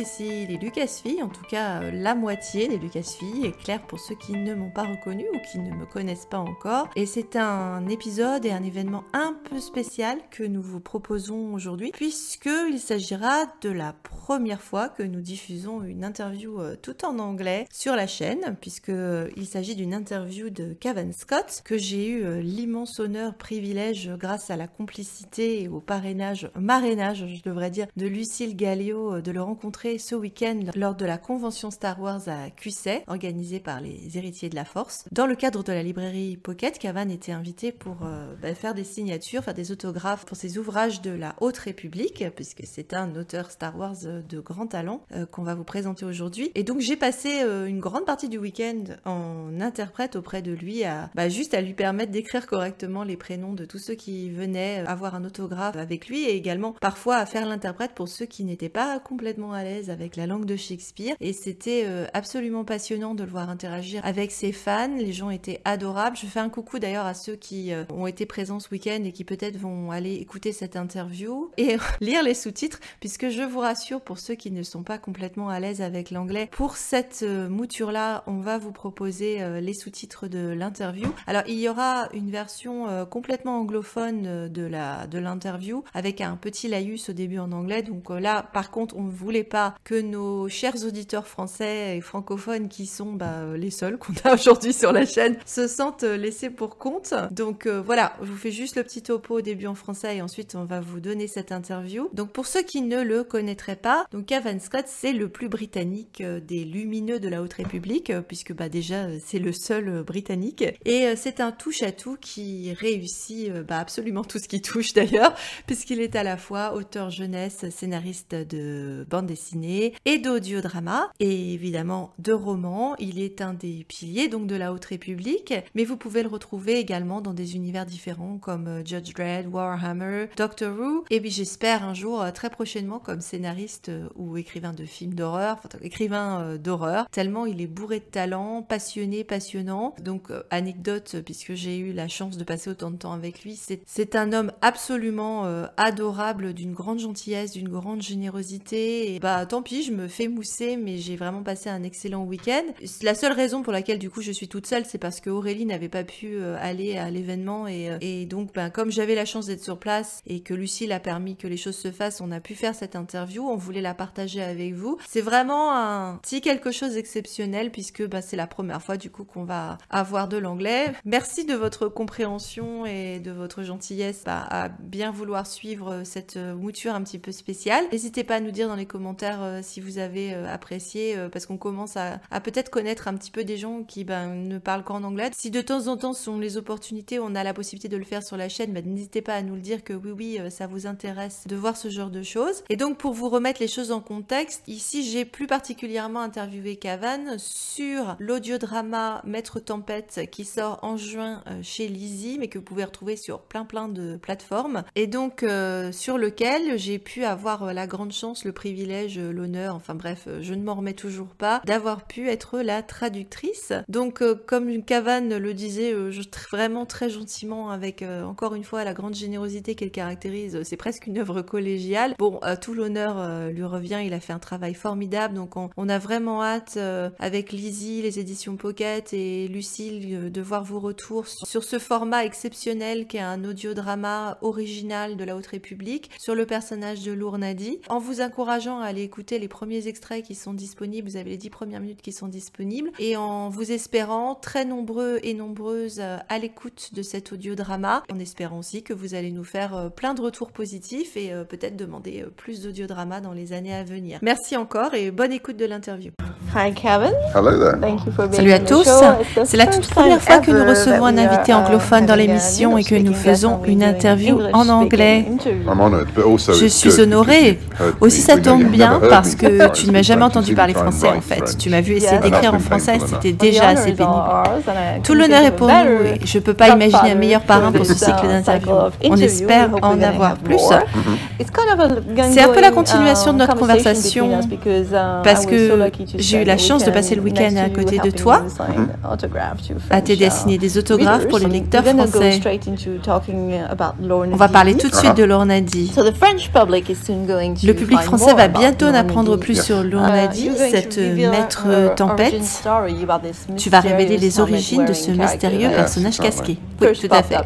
ici les Lucasfilles, en tout cas la moitié des Lucasfilles, et Claire pour ceux qui ne m'ont pas reconnue ou qui ne me connaissent pas encore. Et c'est un épisode et un événement un peu spécial que nous vous proposons aujourd'hui, puisqu'il s'agira de la première fois que nous diffusons une interview tout en anglais sur la chaîne, puisqu'il s'agit d'une interview de Cavan Scott, que j'ai eu l'immense honneur, privilège, grâce à la complicité et au marrainage, je devrais dire, de Lucille Gallio, de le rencontrer ce week-end lors de la convention Star Wars à Cussey, organisée par les Héritiers de la Force. Dans le cadre de la librairie Pocket, Cavan était invité pour faire des signatures, faire des autographes pour ses ouvrages de la Haute République, puisque c'est un auteur Star Wars de grand talent qu'on va vous présenter aujourd'hui. Et donc j'ai passé une grande partie du week-end en interprète auprès de lui, juste à lui permettre d'écrire correctement les prénoms de tous ceux qui venaient avoir un autographe avec lui, et également parfois à faire l'interprète pour ceux qui n'étaient pas complètement à l'aise avec la langue de Shakespeare. Et c'était absolument passionnant de le voir interagir avec ses fans. Les gens étaient adorables. Je fais un coucou d'ailleurs à ceux qui ont été présents ce week-end et qui peut-être vont aller écouter cette interview et lire les sous-titres, puisque je vous rassure, pour ceux qui ne sont pas complètement à l'aise avec l'anglais, pour cette mouture-là, on va vous proposer les sous-titres de l'interview. Alors il y aura une version complètement anglophone de l'interview, avec un petit laïus au début en anglais. Donc là, par contre, on ne voulait pas que nos chers auditeurs français et francophones, qui sont les seuls qu'on a aujourd'hui sur la chaîne, se sentent laissés pour compte. Donc voilà, je vous fais juste le petit topo au début en français et ensuite on va vous donner cette interview. Donc pour ceux qui ne le connaîtraient pas, donc Cavan Scott, c'est le plus britannique des lumineux de la Haute République, puisque déjà c'est le seul britannique. Et c'est un touche-à-tout qui réussit absolument tout ce qui touche d'ailleurs, puisqu'il est à la fois auteur jeunesse, scénariste de bande dessinée et d'audiodrama, et évidemment de romans. Il est un des piliers donc de la Haute République, mais vous pouvez le retrouver également dans des univers différents comme Judge Dredd, Warhammer, Doctor Who, et puis j'espère un jour très prochainement comme scénariste ou écrivain de films d'horreur, écrivain d'horreur, tellement il est bourré de talent, passionnant. Donc anecdote, puisque j'ai eu la chance de passer autant de temps avec lui, c'est un homme absolument adorable, d'une grande gentillesse, d'une grande générosité, et tant pis, je me fais mousser, mais j'ai vraiment passé un excellent week-end. La seule raison pour laquelle du coup je suis toute seule, c'est parce que Aurélie n'avait pas pu aller à l'événement, et donc comme j'avais la chance d'être sur place et que Lucille a permis que les choses se fassent, on a pu faire cette interview, on voulait la partager avec vous. C'est vraiment un petit quelque chose d'exceptionnel, puisque c'est la première fois du coup qu'on va avoir de l'anglais. Merci de votre compréhension et de votre gentillesse à bien vouloir suivre cette mouture un petit peu spéciale. N'hésitez pas à nous dire dans les commentaires si vous avez apprécié, parce qu'on commence à peut-être connaître un petit peu des gens qui ne parlent qu'en anglais. Si de temps en temps ce sont les opportunités, on a la possibilité de le faire sur la chaîne, n'hésitez pas à nous le dire que oui, ça vous intéresse de voir ce genre de choses. Et donc pour vous remettre les choses en contexte, ici j'ai plus particulièrement interviewé Cavan sur l'audiodrama Maître Tempête qui sort en juin chez Lizzie, mais que vous pouvez retrouver sur plein de plateformes, et donc sur lequel j'ai pu avoir la grande chance, le privilège, l'honneur, enfin bref, je ne m'en remets toujours pas, d'avoir pu être la traductrice. Donc comme Cavan le disait vraiment très gentiment, avec encore une fois la grande générosité qu'elle caractérise, c'est presque une œuvre collégiale. Bon, tout l'honneur lui revient, il a fait un travail formidable, donc on a vraiment hâte avec Lizzie, les éditions Pocket et Lucille de voir vos retours sur ce format exceptionnel qu'est un audiodrama original de la Haute République sur le personnage de Lourd Nadi, en vous encourageant à aller écouter les premiers extraits qui sont disponibles. Vous avez les 10 premières minutes qui sont disponibles, et en vous espérant très nombreux et nombreuses à l'écoute de cet audiodrama, en espérant aussi que vous allez nous faire plein de retours positifs et peut-être demander plus d'audiodrama dans les années à venir. Merci encore et bonne écoute de l'interview. Hi Cavan. Hello there. Salut à tous, c'est la toute première fois que nous recevons un invité anglophone dans l'émission et que nous faisons une interview en anglais. Je suis honorée. Aussi ça tombe bien parce que tu ne m'as jamais entendu parler français en fait. Tu m'as vu essayer d'écrire en français, c'était déjà assez pénible. Tout l'honneur est pour nous et je ne peux pas imaginer un meilleur parrain pour ce cycle d'interviews. On espère en avoir plus. C'est un peu la continuation de notre conversation parce que j'ai eu la chance de passer le week-end à côté de toi, à t'aider à signer des autographes pour les lecteurs français. On va parler tout de suite de Lourd Nadi. Le public français va bientôt apprendre plus sur Lournadi, cette maître tempête? Tu vas révéler les origines de ce mystérieux personnage casqué. Oui, tout à fait.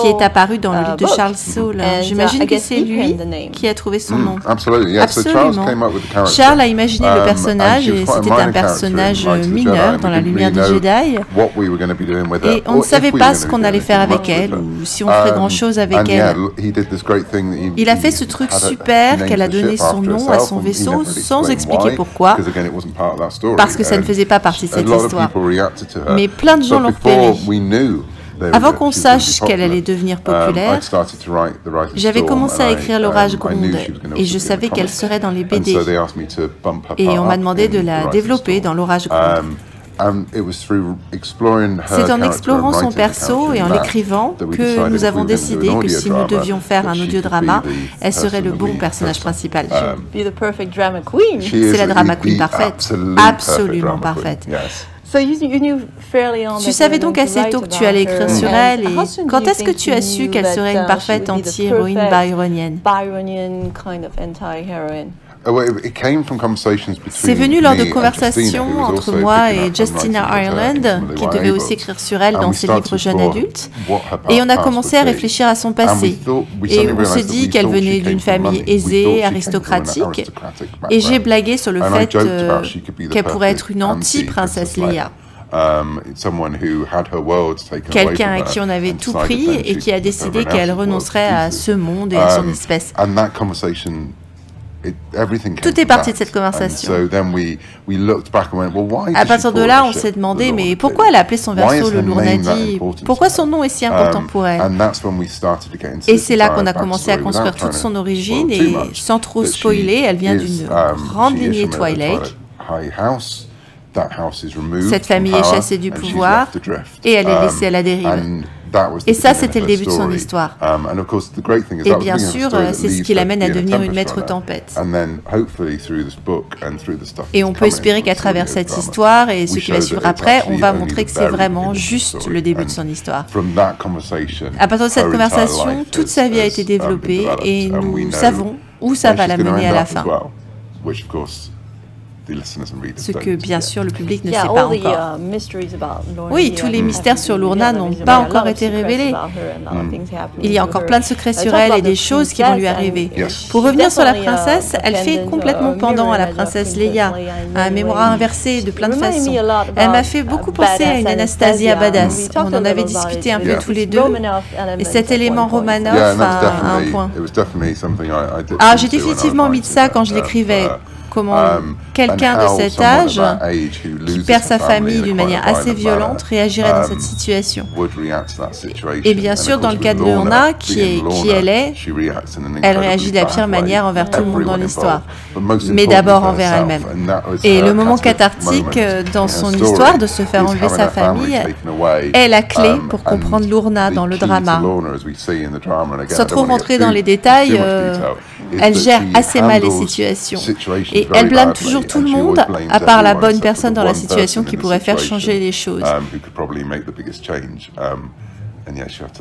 Qui est apparu dans le livre de Charles Soule. J'imagine que c'est lui qui a trouvé son nom. Absolument. Charles a imaginé le personnage et c'était un personnage mineur dans la lumière des Jedi. Et on ne savait pas ce qu'on allait faire avec elle ou si on ferait grand-chose avec elle. Il a fait ce truc super qu'elle a donné son nom à son vaisseau sans expliquer pourquoi, parce que ça ne faisait pas partie de cette histoire. Mais plein de gens l'ont repéré. Avant qu'on sache qu'elle allait devenir populaire, j'avais commencé à écrire l'Orage gronde et je savais qu'elle serait dans les BD. Et on m'a demandé de la développer dans l'Orage gronde. C'est en explorant son perso et en l'écrivant que nous avons décidé que si nous devions faire un audiodrama, elle serait le bon personnage principal. C'est la drama queen parfaite, absolument parfaite. Tu savais donc assez tôt que tu allais écrire sur elle, et quand est-ce que tu as su qu'elle serait une parfaite anti-héroïne byronienne? C'est venu lors de conversations entre moi et Justina Ireland, qui devait aussi écrire sur elle dans ses livres jeunes adultes, et on a commencé à réfléchir à son passé. Et on s'est dit qu'elle venait d'une famille aisée, aristocratique, et j'ai blagué sur le fait qu'elle pourrait être une anti-princesse Leia. Quelqu'un à qui on avait tout pris et qui a décidé qu'elle renoncerait à ce monde et à son espèce. Tout est parti de cette conversation. À partir de là, on s'est demandé, mais pourquoi elle a appelé son verso le Lournadi? Pourquoi son nom est si important pour elle? Et c'est là qu'on a commencé à construire toute son origine, et sans trop spoiler, elle vient d'une grande lignée Twilight. Cette famille est chassée du pouvoir et elle est laissée à la dérive. Et ça, c'était le début de son histoire. Et bien sûr, c'est ce qui l'amène à devenir une maître tempête. Et on peut espérer qu'à travers cette histoire et ce qui va suivre après, on va montrer que c'est vraiment juste le début de son histoire. À partir de cette conversation, toute sa vie a été développée et nous savons où ça va l'amener à la fin. Ce que, bien sûr, le public ne sait pas encore. Oui, tous les mystères sur Lourna n'ont pas encore été révélés. Il y a encore plein de secrets sur elle et des choses qui vont lui arriver. Pour revenir sur la princesse, elle fait complètement pendant à la princesse Leia, un mémoire inversé de plein de façons. Elle m'a fait beaucoup penser à une Anastasia badass. On en avait discuté un peu tous les deux. Et cet élément Romanov a un point. Ah, j'ai définitivement mis de ça quand je l'écrivais. Comment quelqu'un de cet âge, qui perd sa famille d'une manière assez violente, réagirait dans cette situation. Et bien sûr, dans le cas de Lorna, qui elle est, elle réagit de la pire manière envers tout le monde dans l'histoire, mais d'abord envers elle-même. Et le moment cathartique dans son histoire de se faire enlever sa famille est la clé pour comprendre Lorna dans le drama. Sans trop rentrer dans les détails, elle gère assez mal les situations. Et elle blâme toujours tout le monde, à part la bonne personne dans la situation qui pourrait faire changer les choses.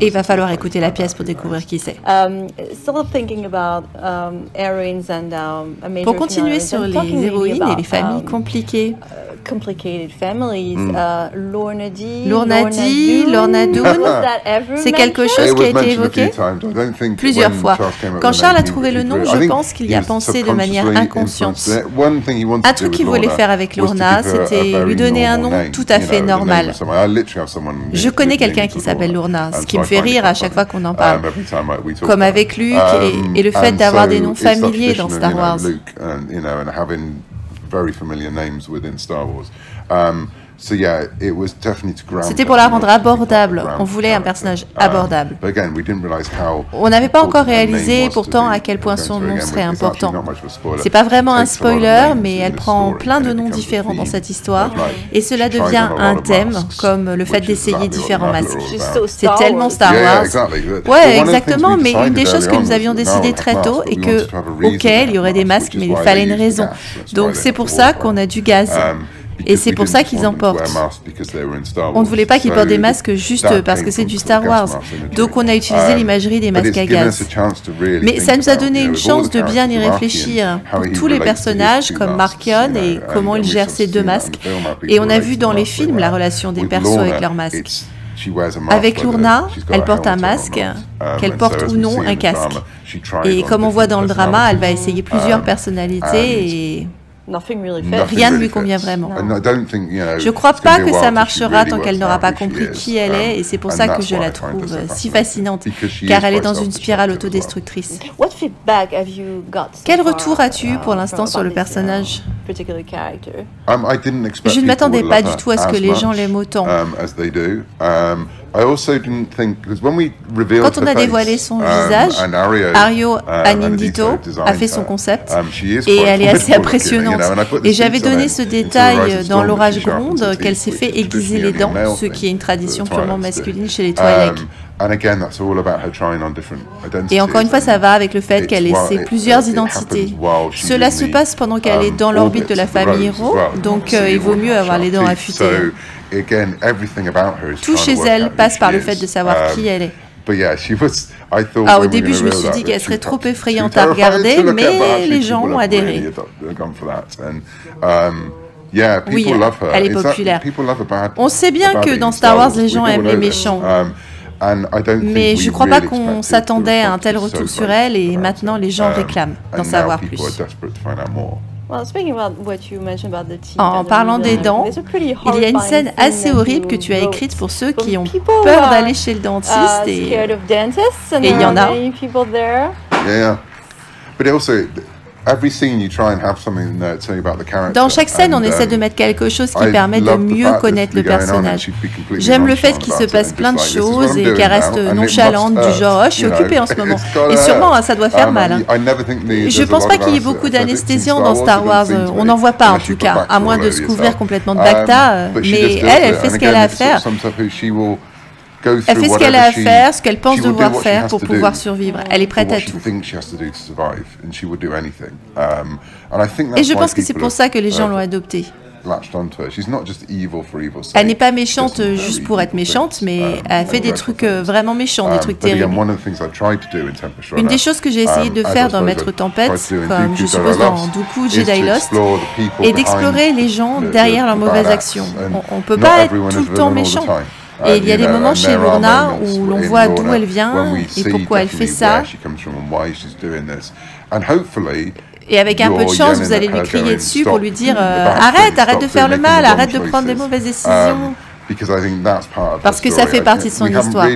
Et il va falloir écouter la pièce pour découvrir qui c'est. Pour continuer sur les héroïnes et les familles compliquées. Lournadi, Lornadoun, c'est quelque chose qui a été évoqué plusieurs fois. Quand Charles a trouvé le nom, je pense qu'il y a pensé de manière inconsciente. Un truc qu'il voulait faire avec Lourna, c'était lui donner un nom tout à fait normal. Je connais quelqu'un qui s'appelle Lourna, ce qui me fait rire à chaque fois qu'on en parle. Comme avec Luke et le fait d'avoir des noms familiers dans Star Wars. Very familiar names within Star Wars. C'était pour la rendre abordable. On voulait un personnage abordable. On n'avait pas encore réalisé pourtant à quel point son nom serait important. C'est pas vraiment un spoiler, mais elle prend plein de noms différents dans cette histoire, et cela devient un thème, comme le fait d'essayer différents masques. C'est tellement Star Wars. Ouais, exactement, mais une des choses que nous avions décidé très tôt est que, ok, il y aurait des masques, mais il fallait une raison. Donc c'est pour ça qu'on a du gaz. Et c'est pour ça qu'ils en portent. On ne voulait pas qu'ils portent des masques juste parce que c'est du Star Wars. Donc on a utilisé l'imagerie des masques à gaz. Mais ça nous a donné une chance de bien y réfléchir pour tous les personnages comme Marchion et comment ils gèrent ces deux masques. Et on a vu dans les films la relation des persos avec leurs masques. Avec Lorna, elle porte un masque, qu'elle porte ou non un casque. Et comme on voit dans le drama, elle va essayer plusieurs personnalités et rien ne lui convient vraiment. Je ne crois pas que ça marchera tant qu'elle n'aura pas compris qui elle est, et c'est pour ça que je la trouve si fascinante, car elle est dans une spirale autodestructrice. Quel retour as-tu eu pour l'instant sur le personnage? Je ne m'attendais pas du tout à ce que les gens l'aiment autant. Quand on a dévoilé son visage, Ario Anindito a fait son concept et elle est assez impressionnante. Et j'avais donné ce détail dans l'orage gronde qu'elle s'est fait aiguiser les dents, ce qui est une tradition purement masculine chez les Twi'lek. Et encore une fois, ça va avec le fait qu'elle essaie plusieurs identités. Cela se passe pendant qu'elle est dans l'orbite de la famille Héros, donc il vaut mieux avoir les dents affûtées. Tout chez elle passe par le fait de savoir qui elle est. Au début, je me suis dit qu'elle serait trop effrayante à regarder, mais les gens ont adhéré. Oui, elle est populaire. On sait bien que dans Star Wars, les gens aiment les méchants. Mais je ne crois pas qu'on s'attendait à un tel retour sur elle, et maintenant les gens réclament d'en savoir plus. En parlant des dents, il y a une scène assez horrible que tu as écrite pour ceux qui ont peur d'aller chez le dentiste, et il y en a. Dans chaque scène, on essaie de mettre quelque chose qui permet de mieux connaître le personnage. J'aime le fait qu'il se passe plein de choses et qu'elle reste nonchalante, du genre « Oh, je suis occupée en ce moment ». Et sûrement, ça doit faire mal. Je pense pas qu'il y ait beaucoup d'anesthésiens dans Star Wars. On n'en voit pas en tout cas, à moins de se couvrir complètement de Bacta. Mais elle fait ce qu'elle a à faire. Elle fait ce qu'elle a à faire, ce qu'elle pense devoir faire pour pouvoir survivre. Elle est prête à tout. Et je pense que c'est pour ça que les gens l'ont adoptée. Elle n'est pas méchante juste pour être méchante, mais elle fait des trucs vraiment méchants, des trucs terribles. Une des choses que j'ai essayé de faire dans Maître Tempête, comme je suppose dans Dooku Jedi Lost, est d'explorer les gens derrière leurs mauvaises actions. On ne peut pas être tout le temps méchant. Et il y a des moments chez Lorna où l'on voit d'où elle vient et pourquoi elle fait ça. Et avec un peu de chance, vous allez lui crier dessus pour lui dire arrête de faire le mal, arrête de prendre des mauvaises décisions. Parce que ça fait partie de son histoire.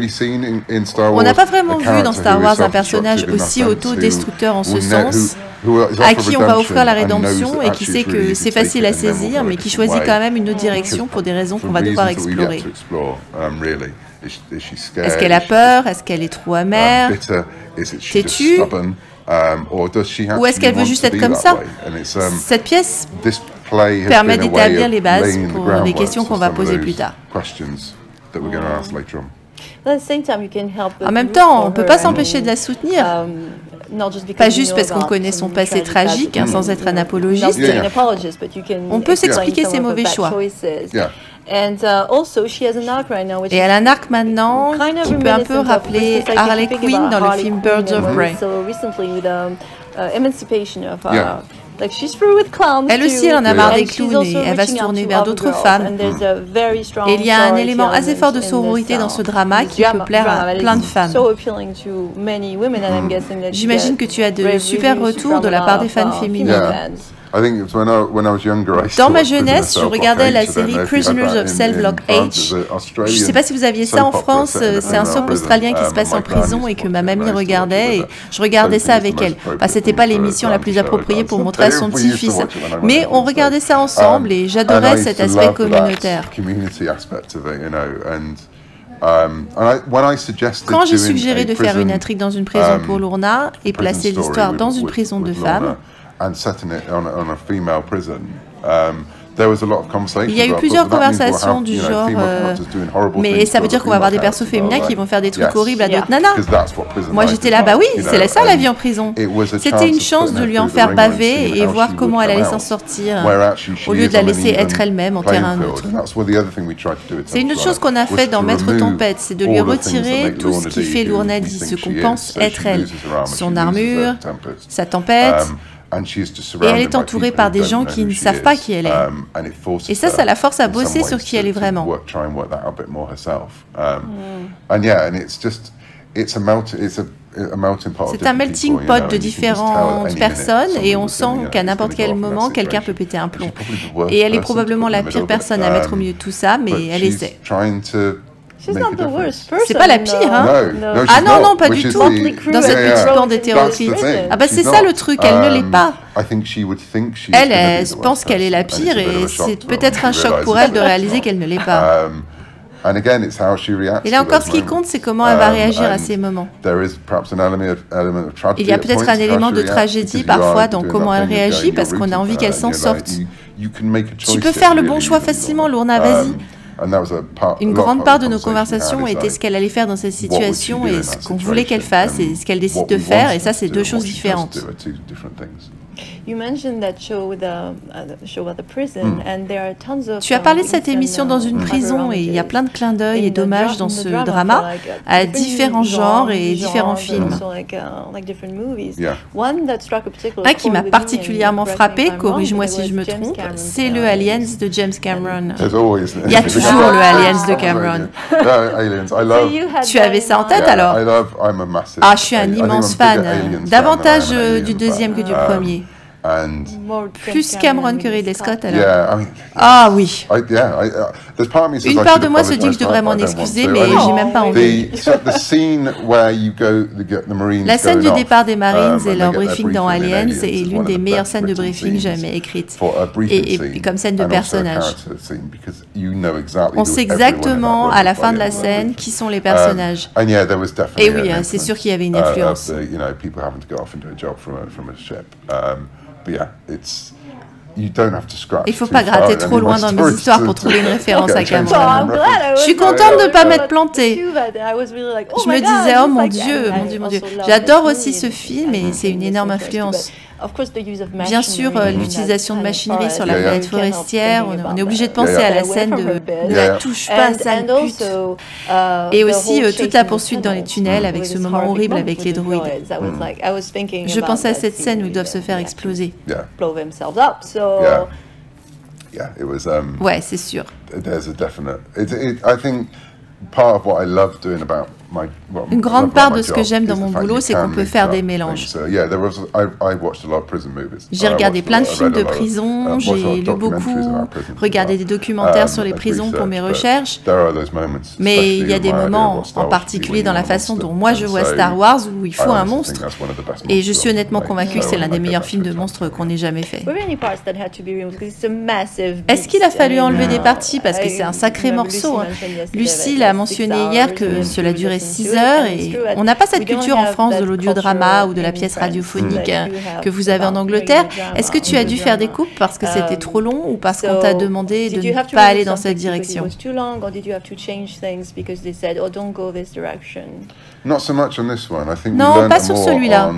On n'a pas vraiment vu dans Star Wars un personnage aussi autodestructeur en ce sens, à qui on va offrir la rédemption et qui sait que c'est facile à saisir, mais qui choisit quand même une autre direction pour des raisons qu'on va devoir explorer. Est-ce qu'elle a peur? Est-ce qu'elle est trop amère? Têtue? Ou est-ce qu'elle veut juste être comme ça? Cette pièce permet d'établir les bases pour les questions qu'on va poser plus tard. En même temps, on ne peut pas s'empêcher de la soutenir. Pas juste parce qu'on connaît son passé tragique, sans être un apologiste. On peut s'expliquer ses mauvais choix. Et elle a un arc maintenant qui peut un peu rappeler Harley Quinn dans le film Birds of Prey. Elle aussi, elle en a marre des clowns et elle va se tourner vers d'autres femmes. Et il y a un élément assez fort de sororité dans ce drama qui peut plaire à plein de femmes. J'imagine que tu as de super retours de la part des fans féminines. Dans ma jeunesse, je regardais la série Prisoners of Cell Block H. Je ne sais pas si vous aviez ça en France, c'est un soap australien qui se passe en prison et que ma mamie regardait, et je regardais ça avec elle. C'était pas l'émission la plus appropriée pour montrer à son petit-fils, mais on regardait ça ensemble et j'adorais cet aspect communautaire. Quand j'ai suggéré de faire une intrigue dans une prison pour Lorna et placer l'histoire dans une prison de femmes, Il y a eu plusieurs conversations du genre, mais ça veut dire qu'on va avoir des persos féminins qui vont faire des trucs horribles à d'autres nanas. Moi j'étais là, bah oui, c'est ça la vie en prison. C'était une chance de lui en faire baver et voir comment elle allait s'en sortir, au lieu de la laisser être elle-même en terrain neutre. C'est une autre chose qu'on a fait dans Maître Tempête, c'est de lui retirer tout ce qui fait Lournadi, ce qu'on pense être elle. Son armure, sa tempête. Et elle est entourée par des gens qui ne savent pas qui elle est. Et ça la force à bosser sur qui elle est vraiment. C'est un melting pot de différentes personnes et on sent qu'à n'importe quel moment, quelqu'un peut péter un plomb. Et elle est probablement la pire personne à mettre au milieu de tout ça, mais elle essaie. C'est pas la pire, hein? Ah non, pas du tout. Dans cette petite bande hétéroclite. Ah bah c'est ça le truc, elle ne l'est pas. Elle pense qu'elle est la pire et c'est peut-être un choc pour elle de réaliser qu'elle ne l'est pas. Et là encore, ce qui compte, c'est comment elle va réagir à ces moments. Il y a peut-être un élément de tragédie parfois dans comment elle réagit parce qu'on a envie qu'elle s'en sorte. Tu peux faire le bon choix facilement, Lourna, vas-y. Une grande part de nos conversations était ce qu'elle allait faire dans cette situation et ce qu'on voulait qu'elle fasse et ce qu'elle décide de faire, et ça c'est deux choses différentes. Tu as parlé de cette émission dans une prison et il y a plein de clins d'œil et d'hommages dans ce drama à différents genres et différents films. Un qui m'a particulièrement frappé, corrige-moi si je me trompe, c'est le Aliens de James Cameron. Il y a toujours le Aliens de Cameron. Tu avais ça en tête alors? Ah, je suis un immense fan, davantage du deuxième que du premier. Plus Cameron que Ridley Scott alors. Ah oui. Une part de moi se dit que je devrais m'en excuser, mais j'ai même pas envie. La scène du départ des Marines et leur briefing dans Aliens est l'une des meilleures scènes de briefing jamais écrites. Et comme scène de personnage. On sait exactement à la fin de la scène qui sont les personnages. Et oui, c'est sûr qu'il y avait une influence. Il faut pas gratter trop loin dans mes histoires pour trouver une référence à Cameron. Je suis contente de ne pas m'être plantée. Je me disais, oh mon Dieu. J'adore aussi ce film et c'est une énorme influence. Bien sûr, l'utilisation de machinerie sur la planète forestière, on est obligé de penser à la scène de « ne la touche pas, sale pute ». Et aussi toute la poursuite dans les tunnels avec ce moment horrible avec les droïdes. Je pensais à cette scène où ils doivent se faire exploser. Ouais, c'est sûr. Une grande part de ce que j'aime dans mon boulot, c'est qu'on peut faire des mélanges. J'ai regardé plein de films de prison, j'ai lu beaucoup, regardé des documentaires sur les prisons pour mes recherches, mais il y a des moments, en particulier dans la façon dont moi je vois Star Wars, où il faut un monstre, et je suis honnêtement convaincue que c'est l'un des meilleurs films de monstres qu'on ait jamais fait. Est-ce qu'il a fallu enlever des parties parce que c'est un sacré morceau, hein. Lucille a mentionné hier que cela durait 6 heures et on n'a pas cette culture en France de l'audiodrama ou de la pièce radiophonique que vous avez en Angleterre. Est-ce que tu as dû faire des coupes parce que c'était trop long ou parce qu'on t'a demandé de ne pas aller dans cette direction? Non, pas sur celui-là.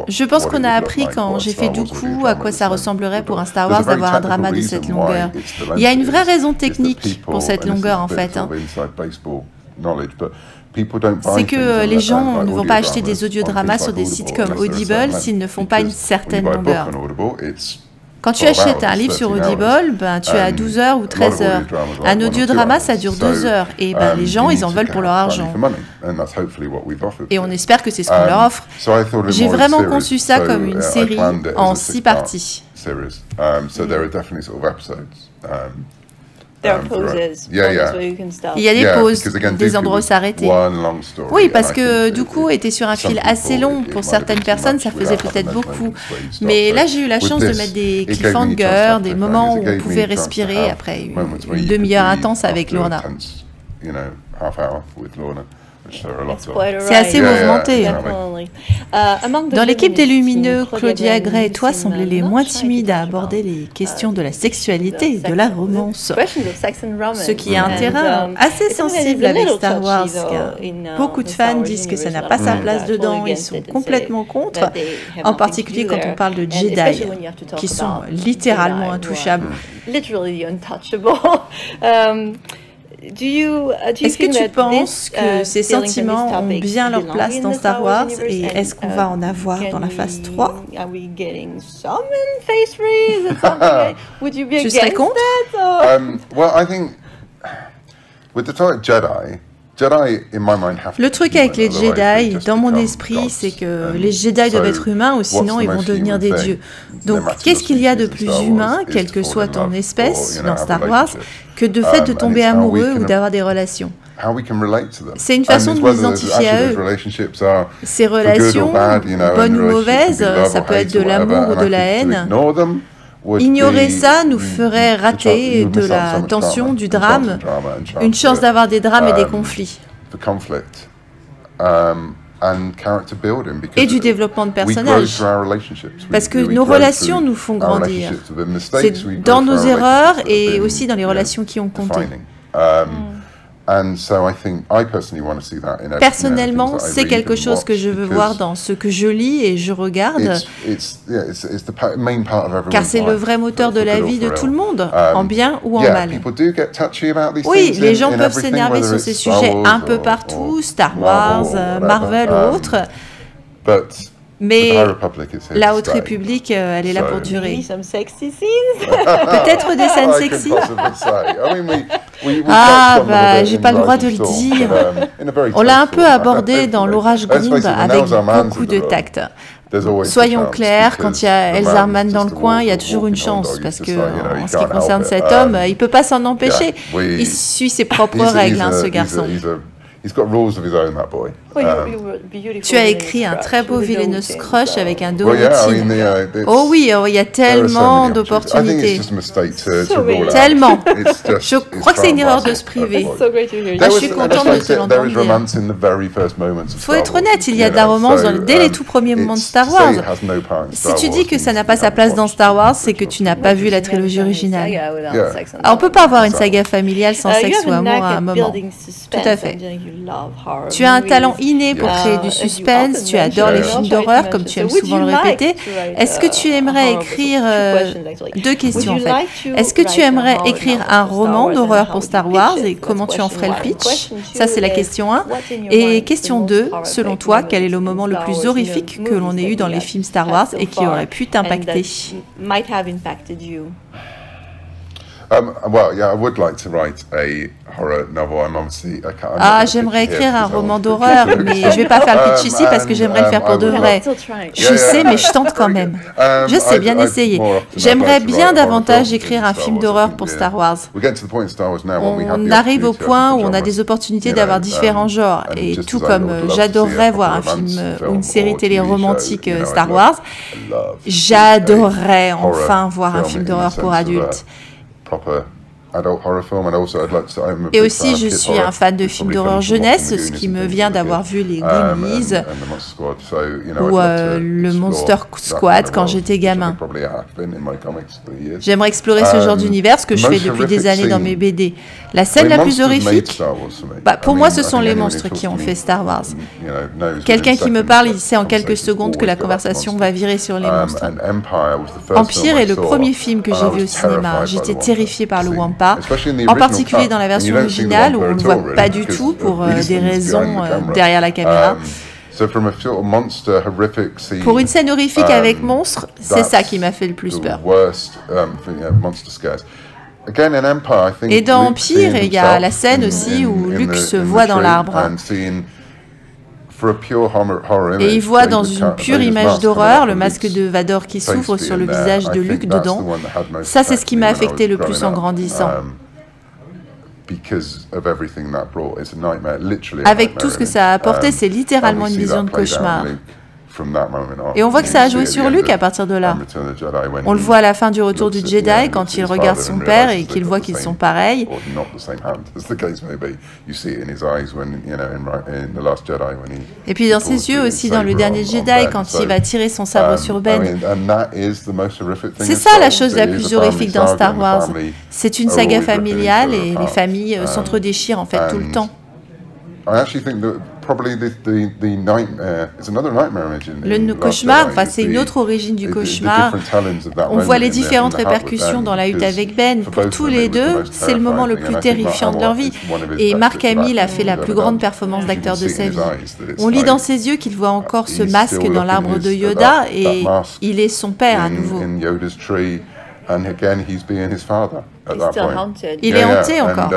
Je pense qu'on a appris quand j'ai fait Dooku à quoi ça ressemblerait pour un Star Wars d'avoir un drama de cette longueur. Il y a une vraie raison technique pour cette longueur en fait. C'est que les gens ne vont pas acheter des audiodramas sur des sites comme Audible s'ils ne font pas une certaine longueur. Quand tu achètes un livre sur Audible, ben, tu as 12 heures ou 13 heures. Un audiodrama, ça dure 2 heures. Et ben, les gens, ils en veulent pour leur argent. Et on espère que c'est ce qu'on leur offre. J'ai vraiment conçu ça comme une série en 6 parties. Il y a des pauses, des endroits où s'arrêter. Oui, parce que Dooku était sur un fil assez long. Pour certaines personnes, ça faisait peut-être beaucoup. Mais là, j'ai eu la chance de mettre des cliffhangers, des moments où on pouvait respirer après une demi-heure intense avec Lourna. which there are a lot It's of. quite a C'est assez Yeah, mouvementé. yeah, Definitely. Among the Dans l'équipe des Luminous, Lumineux, Claudia Claudia Gray Gray et toi seem semblez les not moins shy to timides à touch aborder upon, les questions de la sexualité et de the la sex- romance. questions of sex and romance. Ce qui est un And, terrain assez it's something that is sensible a avec little Star Wars, touchy, though, car in, beaucoup de the Star fans Wars disent que ça universe. n'a A lot pas of sa fans place are totally dedans, ils against sont it and say complètement contre, that they have en nothing particulier to do quand on there. parle de And Jedi, especially when you have to talk qui sont about littéralement Jedi who are intouchables. Literally untouchable. Do you Est-ce que think tu that penses this, que ces feelings and sentiments these ont topics bien leur belong place in dans the Star Wars universe? et And, est-ce qu'on va en avoir dans la can phase we- 3? Are we getting some in phase 3? Is it something would you be Tu against serais contre? that? Or? Well, I think with the topic Jedi, in my mind, have to Le be truc human, avec les otherwise they Jedi, just dans mon become esprit, gods. c'est que And les Jedi doivent so, être humains ou sinon what's ils the vont most devenir human des thing, dieux. no Donc matter qu'est-ce your qu'il y a de species in plus Star Wars, humain, is quelle to que fall soit in ton love espèce or, dans have a Star Wars, relationship. que de fait de And tomber it's how we amoureux can- ou d'avoir des relations? How we can relate to them. C'est une And façon it's de whether nous those- identifier à actually eux. those relationships are Ces for good or relations, bad, you know, bonnes and ou relationships mauvaises, can be love ça or peut être hate de or whatever, l'amour ou and de I la think to haine. ignore them would Ignorer be- ça nous ferait rater you de miss out la so much tension, drama, du and chance drame, of drama and chance une chance for- d'avoir des drames et des um, conflits. for conflict and character building because Et du développement de we grow personnages. through our relationships. Parce que We nos grow relations through nous font our grandir. relationships with mistakes, C'est we grow dans through nos our erreurs relationships that have et been, aussi dans les you know, relations qui ont compté. defining. And so I personally want to see that in everything, Personnellement, things that I c'est read quelque and chose que watch, je veux because voir dans ce que je lis et je regarde, it's the main part of everyone's car c'est le life, vrai moteur de for la good or vie de for tout le ill. monde, en bien ou en Yeah, mal. people do get touchy about these Oui, things les in- gens in peuvent everything, s'énerver whether sur it's ces Star sujets Wars un peu or partout, Star Marvel Wars, or whatever. Marvel ou autre, But the mais High Republic is here la to Haute stay. République, elle est là pour So- durer. Maybe some sexy scenes. Peut-être des scènes I could sexy. possibly say. I mean, we Ah, touched on them a bah, bit j'ai in pas le droit Rise de of le Storm, dire. but, in a very On l'a un tasteful peu manner, abordé dans hopefully. l'orage Let's gronde face it, when avec Elsa Mann's beaucoup in the de room, tact. there's always the Soyons chance clairs, because quand il y a the Elsa man's Mann dans le just a coin, il y a walking toujours une dog, chance, he's parce just que like, you know, en he ce qui can't concerne help it. cet homme, il peut pas s'en empêcher. yeah, Il suit ses propres he's règles, hein, a- ce garçon. He's got rules of his own, that boy. Tu as écrit un très beau Villainous Crush avec un dos Well, yeah, I routine. mean, it's- Oh oui, il y a there are so tellement many opportunities. I think d'opportunités. it's just a mistake to So rule many. out. Tellement. It's just- Je it's crois que c'est une erreur de part se and parcel priver. of the So great to hear. Ah, je There suis was- contente let's de face te it, l'entendre there is dire. romance in the very first moments of Faut Star être Wars, honnête, il y a you de la know, romance so, dès les tout premiers moments de Star to Wars. say it has no part in Si Star tu dis Wars que ça means n'a pas you sa haven't place dans watched Star Wars, the c'est que original. tu n'as pas vu la trilogie originale. Yeah. Alors, on peut pas avoir une saga familiale sans sexe ou amour à un moment. Tout à fait. Tu as un talent inné pour créer du suspense, tu adores les films d'horreur comme tu aimes souvent le répéter. Est-ce que tu aimerais écrire deux questions en fait. Est-ce que tu aimerais écrire un roman d'horreur pour Star Wars et comment tu en ferais le pitch? Ça c'est la question 1. Et question 2, selon toi, quel est le moment le plus horrifique que l'on ait eu dans les films Star Wars et qui aurait pu t'impacter? Well, yeah, I would like to write a horror novel. I'm obviously. Ah, j'aimerais écrire un roman d'horreur, mais je vais pas faire le pitch ici parce que j'aimerais le faire pour de vrai. Je sais, mais je tente quand même. Je sais, bien essayer. J'aimerais bien davantage écrire un film d'horreur pour Star Wars. On arrive au point où on a des opportunités d'avoir différents genres. Et tout comme j'adorerais voir un film ou une série télé romantique Star Wars, j'adorerais enfin voir un film d'horreur pour adultes. Et aussi, je suis un fan de films d'horreur jeunesse, ce qui me vient d'avoir vu les Goonies ou le Monster Squad quand j'étais gamin. J'aimerais explorer ce genre d'univers, ce que je fais depuis des années dans mes BD. La scène la plus horrifique, pour moi, ce sont les monstres qui ont fait Star Wars. Quelqu'un qui me parle, il sait en quelques secondes que la conversation va virer sur les monstres. Empire est le premier film que j'ai vu au cinéma. J'étais terrifiée par le Wampa, en particulier dans la version originale où on ne le voit pas du tout pour des raisons derrière la caméra. Pour une scène horrifique avec monstres, c'est ça qui m'a fait le plus peur. Et dans Empire, il y a la scène aussi où Luke se voit dans l'arbre. Et il voit dans une pure image d'horreur le masque de Vador qui s'ouvre sur le visage de Luke dedans. Ça, c'est ce qui m'a affecté le plus en grandissant. Avec tout ce que ça a apporté, c'est littéralement une vision de cauchemar. Et on voit que ça a joué sur Luke à partir de là. On le voit à la fin du Retour du Jedi, quand il regarde son père et qu'il voit qu'ils sont pareils. Et puis dans ses yeux aussi, dans le dernier Jedi, quand il va tirer son sabre sur Ben. C'est ça la chose la plus horrifique dans Star Wars. C'est une saga familiale et les familles s'entre-déchirent en fait tout le temps. Le cauchemar, enfin, c'est une autre origine du cauchemar. On voit les différentes répercussions dans la hutte avec Ben. Pour tous les deux, c'est le moment le plus terrifiant de leur vie. Et Mark Hamill a fait la plus grande performance d'acteur de sa vie. On lit dans ses yeux qu'il voit encore ce masque dans l'arbre de Yoda et il est son père à nouveau. Il est hanté encore.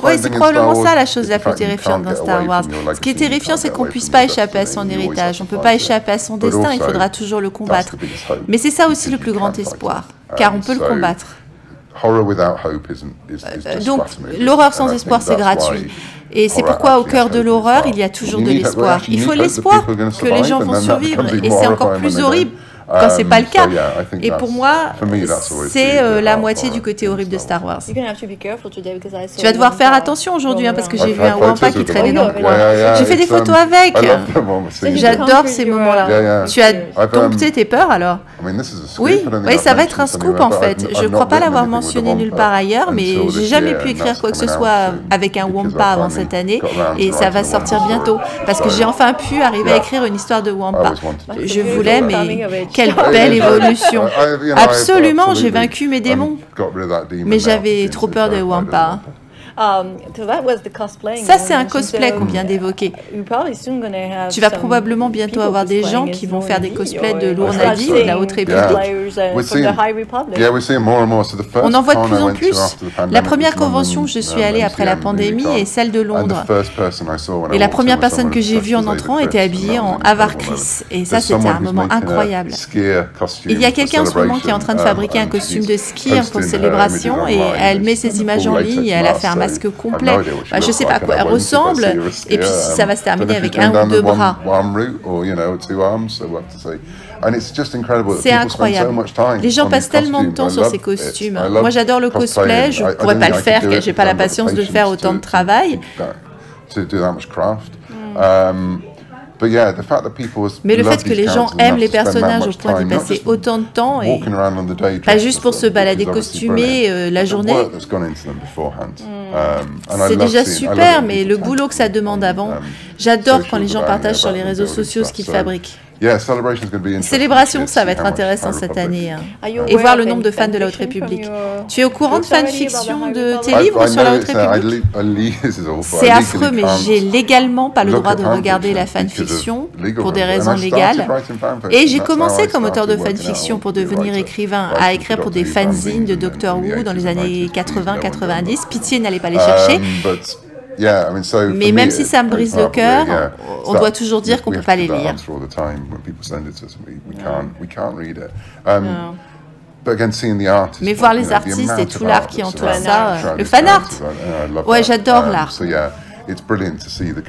Oui, c'est probablement ça la chose la plus terrifiante dans Star Wars. Ce qui est terrifiant, c'est qu'on ne puisse pas échapper à son héritage. On ne peut pas échapper à son destin, il faudra toujours le combattre. Mais c'est ça aussi le plus grand espoir, car on peut le combattre. Donc, l'horreur sans espoir, c'est gratuit. Et c'est pourquoi au cœur de l'horreur, il y a toujours de l'espoir. Il faut l'espoir que les gens vont survivre, et c'est encore plus horrible quand c'est pas le cas. Et pour moi, c'est la moitié du côté horrible de Star Wars. Tu vas devoir faire attention aujourd'hui, parce que j'ai vu un Wampa qui traînait dans le coin. J'ai fait des photos avec. J'adore ces moments-là. Tu as dompté tes peurs alors? Oui, ça va être un scoop en fait. Je ne crois pas l'avoir mentionné nulle part ailleurs, mais j'ai jamais pu écrire quoi que ce soit avec un Wampa avant cette année, et ça va sortir bientôt, parce que j'ai enfin pu arriver à écrire une histoire de Wampa. Je voulais, mais quelle belle évolution. Absolument, j'ai vaincu mes démons. Mais j'avais trop peur de Wampa. Ça, c'est un cosplay qu'on vient d'évoquer. Tu vas probablement bientôt avoir des gens qui vont faire des cosplays de l'Ournavi ou de la Haute République. On en voit de plus en plus. La première convention où je suis allée après la pandémie est celle de Londres. Et la première personne que j'ai vue en entrant était habillée en Avar Kriss. Et ça, c'était un moment incroyable. Il y a quelqu'un en ce moment qui est en train de fabriquer un costume de skieur pour célébration et elle met ses images en ligne et elle a fait un masque complet. Je ne sais pas à quoi elle ressemble, et puis si ça va se terminer avec un ou deux bras. C'est incroyable. Les gens passent tellement de temps sur ces costumes. Moi, j'adore le cosplay. Je ne pourrais pas le faire, car je n'ai pas la patience de faire autant de travail. Mais le fait que les gens aiment les personnages au point d'y passer autant de temps, et pas juste pour se balader costumé la journée, c'est déjà super, mais le boulot que ça demande avant, j'adore quand les gens partagent sur les réseaux sociaux ce qu'ils fabriquent. Célébration, ça va être intéressant cette année. Et voir le nombre de fans de la Haute République. Tu es au courant de fanfiction de tes livres sur la Haute République? C'est affreux, mais j'ai légalement pas le droit de regarder la fanfiction pour des raisons légales. Et j'ai commencé comme auteur de fanfiction pour devenir écrivain, à écrire pour des fanzines de Doctor Who dans les années 80-90. Pitié, n'allez pas les chercher. Mais même si ça me brise le cœur, on doit toujours dire qu'on ne peut pas les lire. Mais voir les artistes et tout l'art qui entoure ça, le fan art, ouais, j'adore l'art.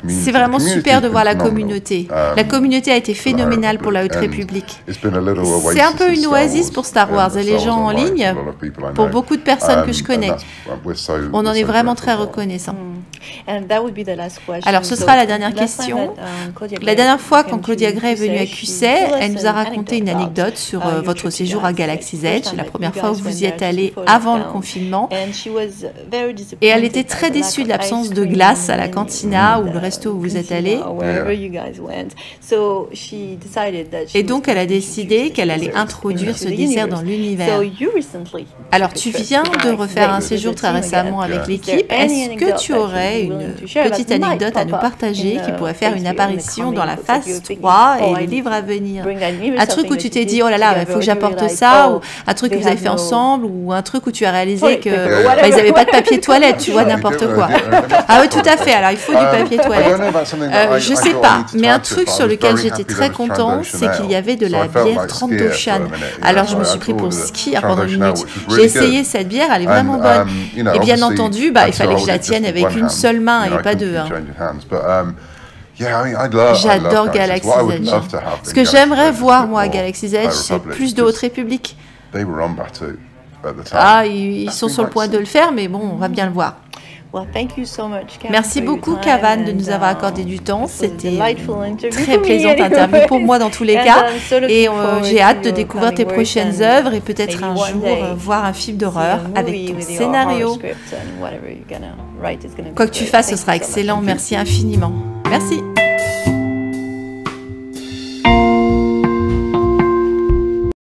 C'est vraiment super de voir la communauté. La communauté a été phénoménale pour la Haute République. C'est un peu une oasis pour Star Wars et les gens en ligne, pour beaucoup de personnes que je connais. On en est vraiment très reconnaissants. Alors, ce sera la dernière question. La dernière fois, quand Claudia Gray est venue à QC, elle nous a raconté une anecdote sur votre séjour à Galaxy's Edge, la première fois où vous y êtes allé avant le confinement. Et elle était très déçue de l'absence de glace à la cantina ou le resto où vous êtes allé. Et donc, elle a décidé qu'elle allait introduire ce dessert dans l'univers. Alors, tu viens de refaire un séjour très récemment avec l'équipe. Est-ce que tu aurais une petite anecdote à nous partager qui pourrait faire une apparition dans la phase 3 et les livres à venir? Un truc où tu t'es dit, oh là là, il faut que j'apporte ça, ou un truc que vous avez fait ensemble, ou un truc où tu as réalisé que ils n'avaient pas de papier toilette, tu vois, n'importe quoi. Ah oui, tout à fait, alors il faut du papier toilette. Je sais pas, mais un truc sur lequel j'étais très content, c'est qu'il y avait de la bière 30 d'Ocean. Alors je me suis pris pour skier pendant une minute. J'ai essayé cette bière, elle est vraiment bonne. Et bien entendu, il fallait que je la tienne avec une seule main et pas deux. Yeah, I mean, I love J'adore Galaxy's Galaxy's Edge. What I would Edge. love to have Ce in que Galaxy's j'aimerais Edge is voir, a bit moi, à more Galaxy's High Edge, c'est Republic, plus de Haute because République. they were on Batuu at the time. Ah, ils sont That'd sur be le point nice. de le faire, mais bon, on va bien le voir. Well, thank you so much, Cavan, Merci for your beaucoup, time, Cavan, de and, nous avoir accordé du temps. this was a C'était delightful une interview très for me plaisante anyway. interview pour moi dans tous les And, cas. I'm so looking Et forward j'ai to hâte de your découvrir tes coming work prochaines and œuvres et peut-être maybe un one jour day voir un film d'horreur see a avec movie ton with your scénario. horror script and whatever you're gonna write is gonna be Quoi que tu great. fasses, ce Thank sera you so much. excellent. Merci infiniment. Merci.